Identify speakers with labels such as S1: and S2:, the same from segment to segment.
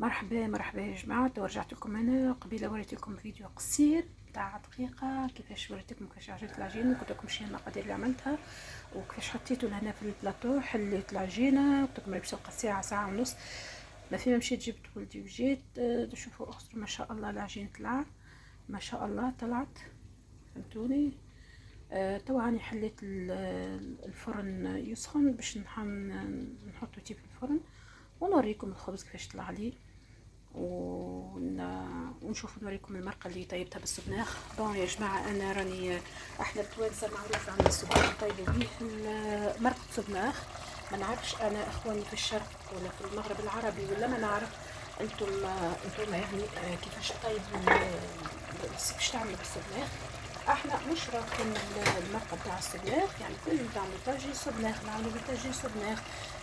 S1: مرحبا يا جماعة. رجعت لكم انا قبيله، وريت لكم فيديو قصير تاع دقيقه كيفاش وريت لكم كيفاش عجنت العجينه، وقلت لكم شنو المقادير اللي عملتها وكيفاش حطيته لهنا في البلاطو. حليت العجينه، قلت لكم باش تبقى ساعه ونص. ما فيما مشيت جبت ولدي وجيت. تشوفوا اخر ما شاء الله العجين طلع، ما شاء الله طلعت، فهمتوني. توا هاني حليت الفرن يسخن باش نحطو تي في الفرن ونوريكم الخبز كيفاش طلع لي ونشوف نوريكم المرقه اللي طيبتها بالسبناخ. بون يا جماعه، انا راني احنا التوانسه معروف عندنا السبناخ نطيبوا بيه مرقه سبناخ. ما نعرفش انا اخواني في الشرق ولا في المغرب العربي ولا ما نعرف انتم يعني كيفاش طيبوا باش تعملوا بالسبناخ. احنا مش راكين المرقه تاع السبناخ، يعني كل نعملوا طاجين سبناخ، نعملوا بطاجين سبناخ،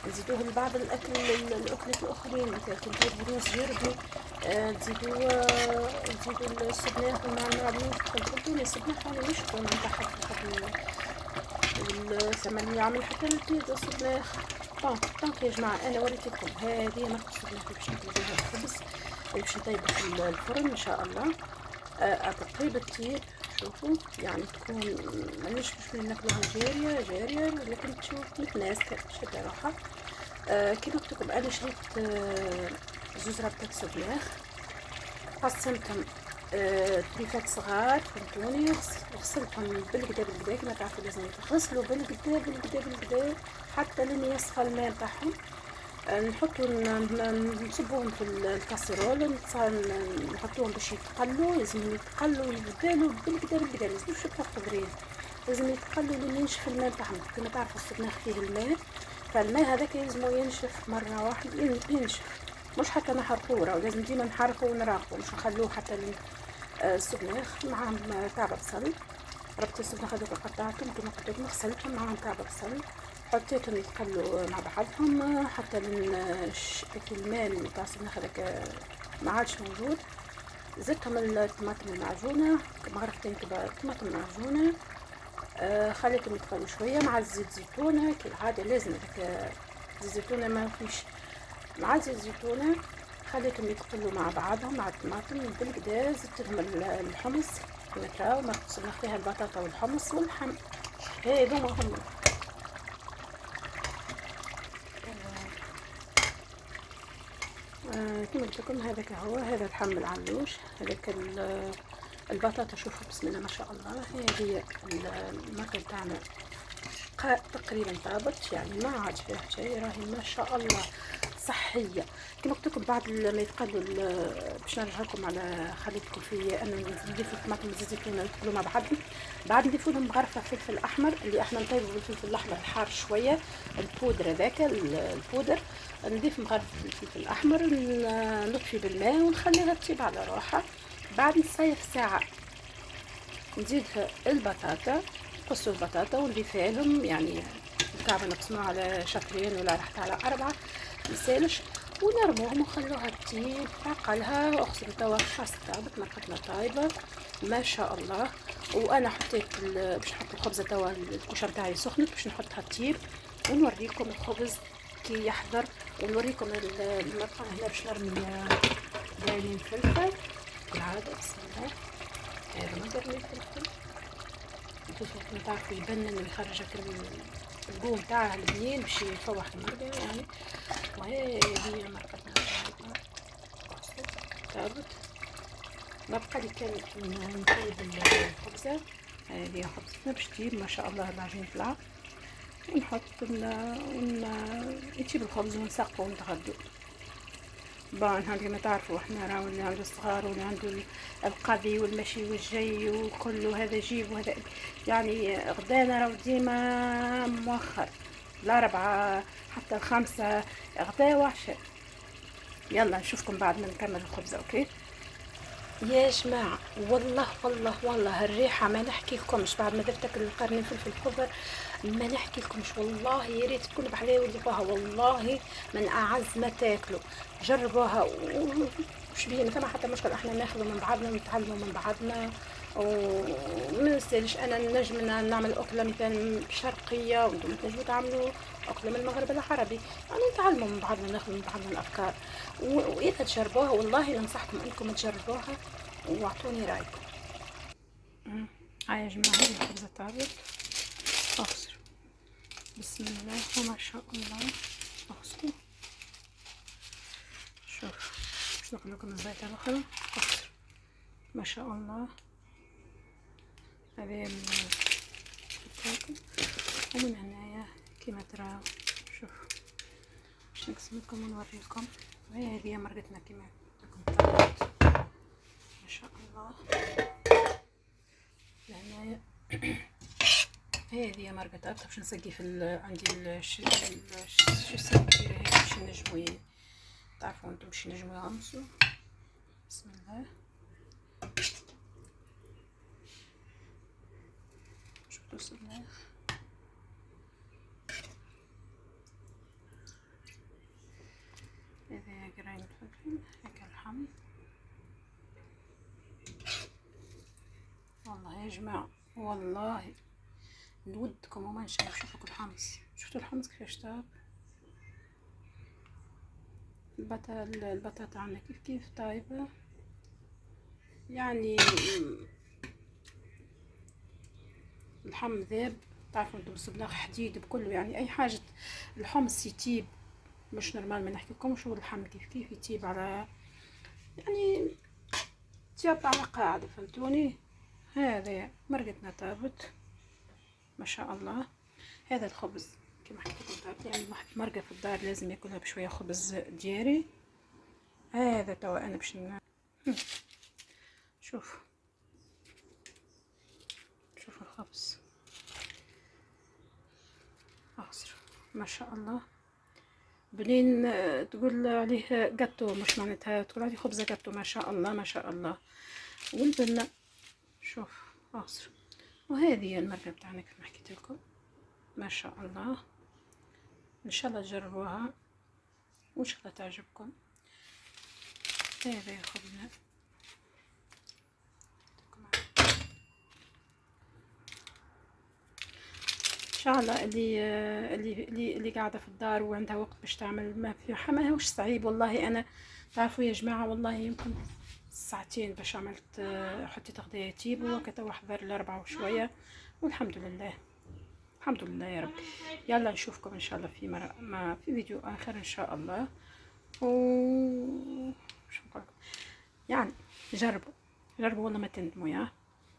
S1: نزيدوه لبعض الاكلات الاخرين مثل كنتو روز جربي. نزيدوا السبناخ مع المعلوف. فهمتوني السبناخ يعني مش كون نتاع الثمن يعمل حتى البيض السبناخ. دونك يا جماعه انا وريت لكم هذه مرقه السبناخ اللي باش نطيب بها الخبز، اللي باش نطيبها في الفرن ان شاء الله. تطيب الطيب، شوفوا يعني تكون مانيش باش ناكلوها جاريه ولكن تشوف متماسكه شده روحها. كيما قلت لكم انا شريت زوز ربطات سبناخ، قسمتهم طريفات صغار، فهمتوني. غسلتهم بالكدا كما تعرفوا لازم يتغسلوا بالكدا حتى لين يصفى الماء نتاعهم. نحطوا نصبوهم في الكاسيرول، نحطوهم باش يتقلوا. لازم يتقلوا يبدالوا بالكدا لازم يشوفوا خضرين، لازم يتقلوا لين ينشف الماء نتاعهم. كما تعرفوا السبناخ فيه الماء، فالماء هذاك لازم ينشف مره واحده، ينشف مش حتى نحرقوه، ولازم ديما نحرقوا ونراقبوا، مش نخلوه حتى السبناخ معاهم كعبه بصل. ربطت السبناخ هذوك قطعتهم كما قلت لكم، غسلتهم معاهم كعبه بصل، حطيتهم يتقلوا مع بعضهم حتى الماء تاع السبناخ هذاك ما عادش موجود. زدتهم الطماطم المعجونه، مغرفتين كبار طماطم معجونه. خليتهم يتقلوا شويه مع زيت زيتونه كالعاده. لازم هذاك زيت زيتونه ما فيش مع زيت زيتونه. خليتهم يتقلوا مع بعضهم مع الطماطم بالكدا. زدت لهم الحمص، نكراو مرقه السبناخ فيها البطاطا والحمص واللحم، هذوما هم. كما قلت لكم هذاك هو، هذا اللحم العلوش، هذاك البطاطا. شوفوا بسم الله ما شاء الله. هذه المرقه تاعنا تقريبا طابت، يعني ما عاد فيها شيء، راهي ما شاء الله صحيه. كما قلت لكم بعد ما يتقلوا باش نرجع لكم على خليت لكم في ان نضيف الطماطم والزيت الزيتون يتقلوا مع بعضهم. بعد نضيف لهم غرفه فلفل احمر، اللي احنا نطيبوا بالفلفل الاحمر الحار شويه، البودر هذاك البودر. نضيف مغرفه الفلفل الاحمر، نطفي بالماء ونخليها تطيب على روحها. بعد نصيف ساعه نزيدها البطاطا، نقصوا البطاطا ونضيفها لهم، يعني الكعبه نقسموها على شطرين ولا حتى على 4 مسالش، ونرموهم ونخلوها تطيب عقلها. واغسلوا توا خاص طابت مرقتنا طايبه ما شاء الله. وانا حطيت باش نحط الخبزه توا الكوشه نتاعي سخنت باش نحطها تطيب، ونوريكم الخبز كي يحضر، ونوريكم المرقه. هنا باش نرمي دايرين فلفل كالعاده، بسم الله. هذا نقرني الفلفل كما تعرفوا يبنن ويخرج القوم تاعها البنين باش يفوح المرقه يعني. وهذه مرقتنا طابت. نبقى لي كانت نطيب الخبزه. هذه خبزتنا باش تجيب ما شاء الله العجين طلع، ونحط نجيب الخبز ونسقو ونتغدو. بون هذه ما تعرفوا احنا راهو اللي عنده الصغار واللي عنده القاضي والمشي والجاي وكله هذا جيب وهذا، يعني غدانا راهو ديما مؤخر ل4 حتى ل5 غدا وعشاء. يلا نشوفكم بعد ما نكمل الخبزه. اوكي يا جماعه، والله الريحه ما نحكي لكمش. بعد ما درت القرن فلفل الخضر ما نحكي لكمش، والله يا ريت تكون بحلاوه وديقوها، والله من اعز ما تاكلوا. جربوها وش بيه ما ثم حتى مشكل. احنا ناخذوا من بعضنا ونتعلموا من بعضنا، وما نستاهلش انا نجم نعمل اكله مثلا شرقيه وانتم تنجموا تعملوا أقليم المغرب العربي، يعني نتعلموا من بعضنا، ناخذ من بعضنا الأفكار، وإذا تجربوها والله ننصحكم إنكم تجربوها واعطوني رأيكم. هاي يا جماعة هذه الخبزة تابت، أغسل بسم الله وما شاء الله. أغسل، شوف باش نقول لكم الزيت الأخرى، أغسل ما شاء الله. هذه الكاكو، ومن هنايا كيما تراو شوف باش نقسم لكم ونوريكم. هذه مرقتنا كيما لكم طابت ما شاء الله. لهنايا هذه مرقة طابت باش نسقي في عندي شو السكينة هي باش نجمو تعرفوا انتم باش نجمو يغمسوا. بسم الله، شفتوا السلاخ. هذا قرين الفلفل، هكا اللحم. والله يا جماعة والله نودكم وما نشايف. شوفوا الحمص، شفتوا الحمص كيفاش طاب. البطاطا عندنا كيف طايبة، يعني اللحم ذاب. تعرفوا انتم السبلاخ حديد بكله، يعني اي حاجة الحمص يتيب مش نورمال. ما نحكي لكم شو اللحم كيف يتيب على، يعني تياب على قاعدة، فهمتوني. هذا مرقتنا طابت ما شاء الله. هذا الخبز كما حكيت لكم طابت، يعني مرقة في الدار لازم ياكلها بشوية خبز دياري. هذا توا انا باش شوف الخبز اخسر ما شاء الله. بنين تقول عليه قطو، مش معناتها تقول عليه خبزة قطو. ما شاء الله ما شاء الله. والبنة شوف اخسر. وهذه المرقة بتاعنا كما حكيت لكم ما شاء الله. ان شاء الله تجربوها وان شاء الله تعجبكم. هذا خبزنا ان شاء الله. اللي قاعده في الدار وعندها وقت باش تعمل، ما هوش صعيب والله. انا تعرفوا يا جماعه والله يمكن ساعتين باش عملت حطيت غدايا يتيب وكتا وحضر ل4 وشويه، والحمد لله الحمد لله يا رب. يلا نشوفكم ان شاء الله في في فيديو اخر ان شاء الله. و شو نقول لكم، يعني جربوا والله ما تندموا.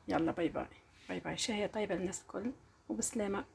S1: يلا باي باي باي باي. شهية طيبة للناس الكل وبسلامة.